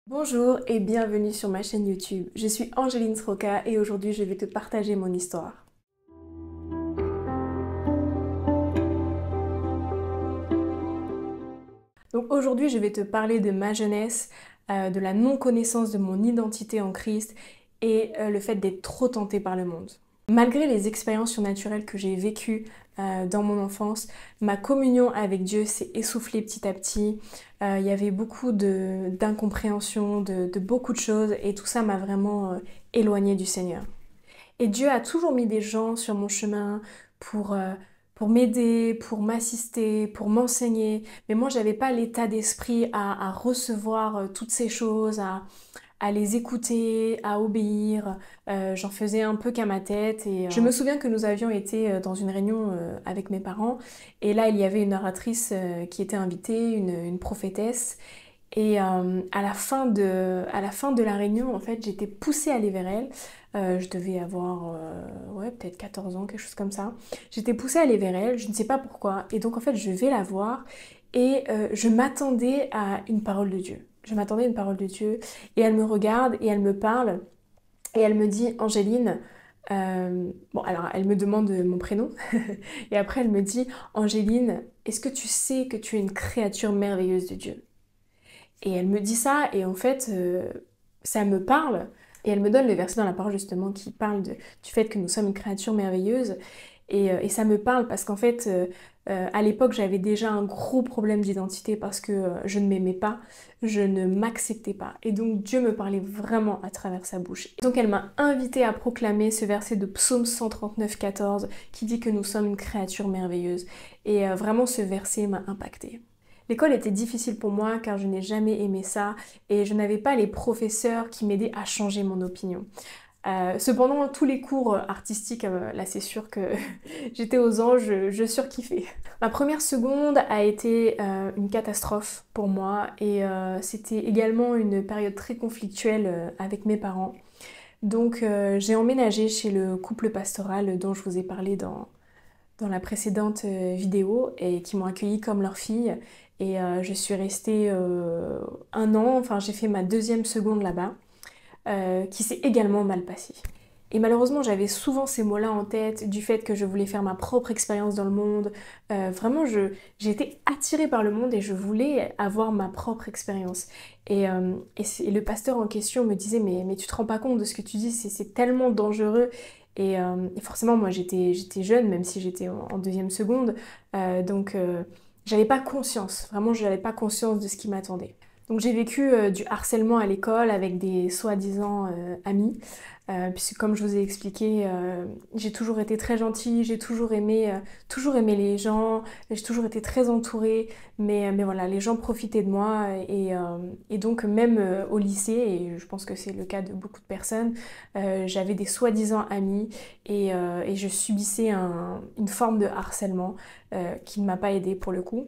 Bonjour et bienvenue sur ma chaîne YouTube. Je suis Angéline Sroka et aujourd'hui je vais te partager mon histoire. Donc aujourd'hui je vais te parler de ma jeunesse, de la non-connaissance de mon identité en Christ et le fait d'être trop tentée par le monde. Malgré les expériences surnaturelles que j'ai vécues dans mon enfance, ma communion avec Dieu s'est essoufflée petit à petit. Il y avait beaucoup d'incompréhension, de beaucoup de choses et tout ça m'a vraiment éloignée du Seigneur. Et Dieu a toujours mis des gens sur mon chemin pour, euh, pour m'aider, pour m'assister, pour m'enseigner. Mais moi, j'avais pas l'état d'esprit à recevoir toutes ces choses, à les écouter, à obéir. J'en faisais un peu qu'à ma tête. Et je me souviens que nous avions été dans une réunion avec mes parents. Et là, il y avait une oratrice qui était invitée, une prophétesse. Et à la fin de la réunion, en fait, j'étais poussée à aller vers elle. Je devais avoir ouais, peut-être 14 ans, quelque chose comme ça. J'étais poussée à aller vers elle, je ne sais pas pourquoi. Et donc, en fait, je vais la voir et je m'attendais à une parole de Dieu. Je m'attendais à une parole de Dieu. Et elle me regarde et elle me parle. Et elle me dit, Angéline, bon, alors elle me demande mon prénom. Et après, elle me dit, Angéline, est-ce que tu sais que tu es une créature merveilleuse de Dieu? Et elle me dit ça, et en fait, ça me parle. Et elle me donne le verset dans la parole justement qui parle du fait que nous sommes une créature merveilleuse. Et ça me parle parce qu'en fait, à l'époque, j'avais déjà un gros problème d'identité parce que je ne m'aimais pas, je ne m'acceptais pas. Et donc Dieu me parlait vraiment à travers sa bouche. Donc elle m'a invitée à proclamer ce verset de Psaume 139, 14 qui dit que nous sommes une créature merveilleuse. Et vraiment, ce verset m'a impactée. L'école était difficile pour moi car je n'ai jamais aimé ça et je n'avais pas les professeurs qui m'aidaient à changer mon opinion. Cependant, tous les cours artistiques, là c'est sûr que j'étais aux anges, je surkiffais. Ma première seconde a été une catastrophe pour moi et c'était également une période très conflictuelle avec mes parents. Donc j'ai emménagé chez le couple pastoral dont je vous ai parlé dans la précédente vidéo et qui m'ont accueillie comme leur fille. Et je suis restée un an, enfin j'ai fait ma deuxième seconde là-bas, qui s'est également mal passée. Et malheureusement, j'avais souvent ces mots-là en tête, du fait que je voulais faire ma propre expérience dans le monde. Vraiment, j'ai été attirée par le monde et je voulais avoir ma propre expérience. Et le pasteur en question me disait, mais tu te rends pas compte de ce que tu dis, c'est tellement dangereux. Et forcément, moi, j'étais jeune, même si j'étais en deuxième seconde. Donc, j'avais pas conscience, vraiment, je n'avais pas conscience de ce qui m'attendait. Donc j'ai vécu du harcèlement à l'école avec des soi-disant amis, puisque comme je vous ai expliqué, j'ai toujours été très gentille, j'ai toujours aimé les gens, j'ai toujours été très entourée, mais voilà, les gens profitaient de moi et donc même au lycée, et je pense que c'est le cas de beaucoup de personnes, j'avais des soi-disant amis et je subissais une forme de harcèlement qui ne m'a pas aidée pour le coup.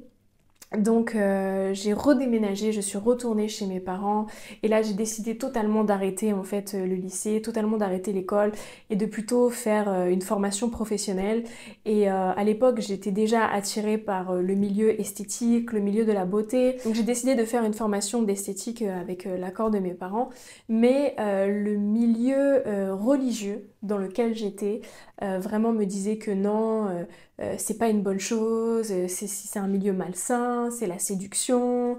Donc j'ai redéménagé, je suis retournée chez mes parents et là j'ai décidé totalement d'arrêter en fait le lycée, totalement d'arrêter l'école et de plutôt faire une formation professionnelle. Et à l'époque j'étais déjà attirée par le milieu esthétique, le milieu de la beauté. Donc j'ai décidé de faire une formation d'esthétique avec l'accord de mes parents. Mais le milieu religieux dans lequel j'étais vraiment me disait que non, c'est pas une bonne chose, c'est un milieu malsain, c'est la séduction,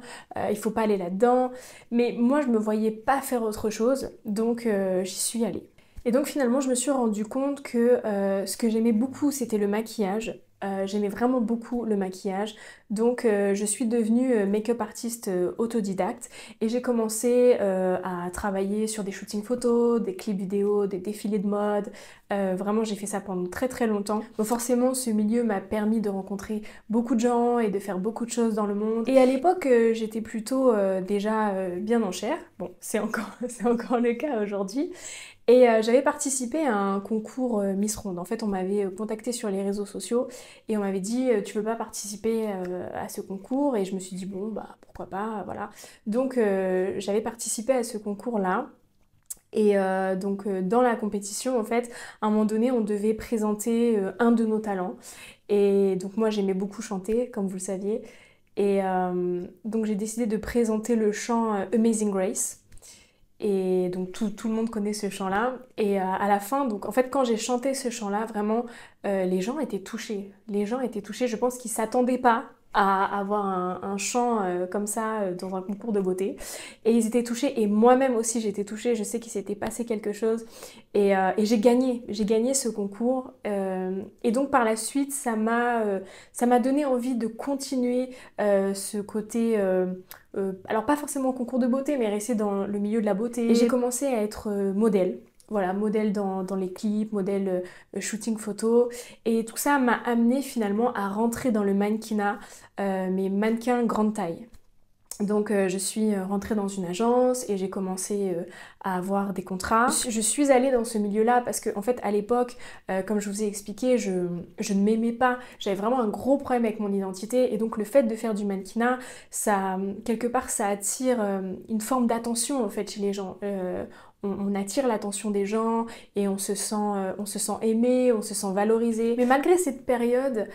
il faut pas aller là-dedans. Mais moi, je me voyais pas faire autre chose, donc j'y suis allée. Et donc finalement, je me suis rendu compte que ce que j'aimais beaucoup, c'était le maquillage. J'aimais vraiment beaucoup le maquillage, donc je suis devenue make-up artiste autodidacte et j'ai commencé à travailler sur des shootings photos, des clips vidéo, des défilés de mode. Vraiment, j'ai fait ça pendant très très longtemps. Donc forcément, ce milieu m'a permis de rencontrer beaucoup de gens et de faire beaucoup de choses dans le monde. Et à l'époque, j'étais plutôt déjà bien en chair. Bon, c'est encore le cas aujourd'hui. Et j'avais participé à un concours Miss Ronde. En fait, on m'avait contacté sur les réseaux sociaux et on m'avait dit tu veux pas participer à ce concours? Et je me suis dit bon bah pourquoi pas, voilà. Donc j'avais participé à ce concours-là. Et donc dans la compétition, en fait, à un moment donné, on devait présenter un de nos talents. Et donc moi, j'aimais beaucoup chanter, comme vous le saviez. Et donc j'ai décidé de présenter le chant Amazing Grace. Et donc tout le monde connaît ce chant-là. Et à la fin, donc en fait quand j'ai chanté ce chant-là, vraiment les gens étaient touchés. Les gens étaient touchés, je pense qu'ils s'attendaient pas à avoir un chant comme ça dans un concours de beauté. Et ils étaient touchés et moi-même aussi j'étais touchée, je sais qu'il s'était passé quelque chose. Et j'ai gagné ce concours. Et donc par la suite, ça m'a donné envie de continuer ce côté... alors pas forcément concours de beauté, mais rester dans le milieu de la beauté. Et j'ai commencé à être modèle. Voilà, modèle dans les clips, modèle shooting photo. Et tout ça m'a amené finalement à rentrer dans le mannequinat, mais mannequin grande taille. Donc je suis rentrée dans une agence et j'ai commencé à avoir des contrats. Je suis allée dans ce milieu-là parce que en fait à l'époque, comme je vous ai expliqué, je ne m'aimais pas. J'avais vraiment un gros problème avec mon identité et donc le fait de faire du mannequinat, ça quelque part ça attire une forme d'attention en fait chez les gens. On attire l'attention des gens et on se sent aimé, on se sent valorisé. Mais malgré cette période,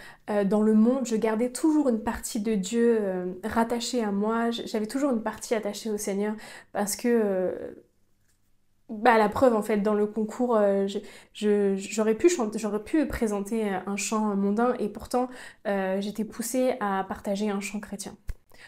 dans le monde, je gardais toujours une partie de Dieu rattachée à moi. J'avais toujours une partie attachée au Seigneur parce que, la preuve en fait, dans le concours, j'aurais pu présenter un chant mondain et pourtant j'étais poussée à partager un chant chrétien.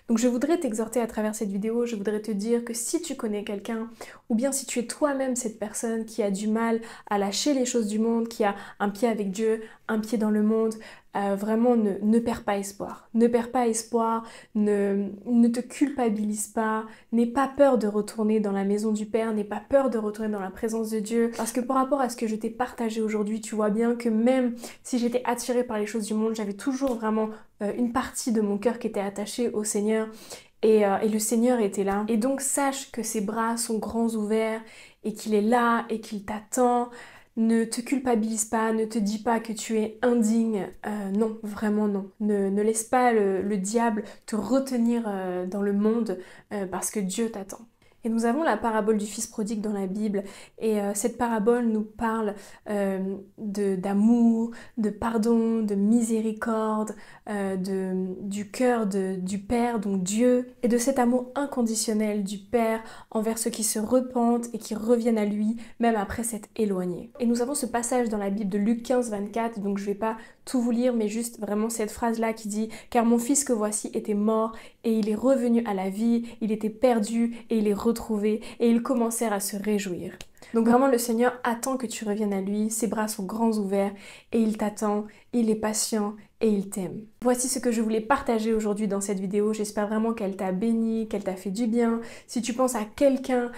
Donc je voudrais t'exhorter à travers cette vidéo, je voudrais te dire que si tu connais quelqu'un, ou bien si tu es toi-même cette personne qui a du mal à lâcher les choses du monde, qui a un pied avec Dieu, un pied dans le monde, vraiment ne perds pas espoir. Ne perds pas espoir, ne te culpabilise pas, n'aie pas peur de retourner dans la maison du Père, n'aie pas peur de retourner dans la présence de Dieu. Parce que par rapport à ce que je t'ai partagé aujourd'hui, tu vois bien que même si j'étais attirée par les choses du monde, j'avais toujours vraiment une partie de mon cœur qui était attachée au Seigneur. Et le Seigneur était là. Et donc sache que ses bras sont grands ouverts et qu'il est là et qu'il t'attend. Ne te culpabilise pas, ne te dis pas que tu es indigne. Non, vraiment non. Ne laisse pas le diable te retenir dans le monde parce que Dieu t'attend. Et nous avons la parabole du fils prodigue dans la Bible et cette parabole nous parle d'amour, de pardon, de miséricorde, du cœur du Père, donc Dieu, et de cet amour inconditionnel du Père envers ceux qui se repentent et qui reviennent à lui, même après s'être éloignés. Et nous avons ce passage dans la Bible de Luc 15, 24, donc je ne vais pas tout vous lire, mais juste vraiment cette phrase-là qui dit « Car mon fils que voici était mort, et il est revenu à la vie, il était perdu, et il est retrouvé, et ils commencèrent à se réjouir. » Donc vraiment le Seigneur attend que tu reviennes à lui, ses bras sont grands ouverts, et il t'attend, il est patient, et il t'aime. Voici ce que je voulais partager aujourd'hui dans cette vidéo. J'espère vraiment qu'elle t'a béni, qu'elle t'a fait du bien. Si tu penses à quelqu'un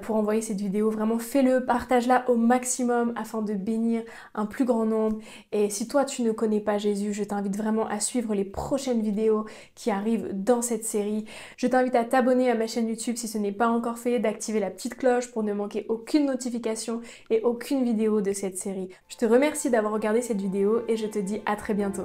pour envoyer cette vidéo, vraiment fais-le, partage-la au maximum afin de bénir un plus grand nombre. Et si toi tu ne connais pas Jésus, je t'invite vraiment à suivre les prochaines vidéos qui arrivent dans cette série. Je t'invite à t'abonner à ma chaîne YouTube si ce n'est pas encore fait, d'activer la petite cloche pour ne manquer aucune notification et aucune vidéo de cette série. Je te remercie d'avoir regardé cette vidéo et je te dis à très bientôt.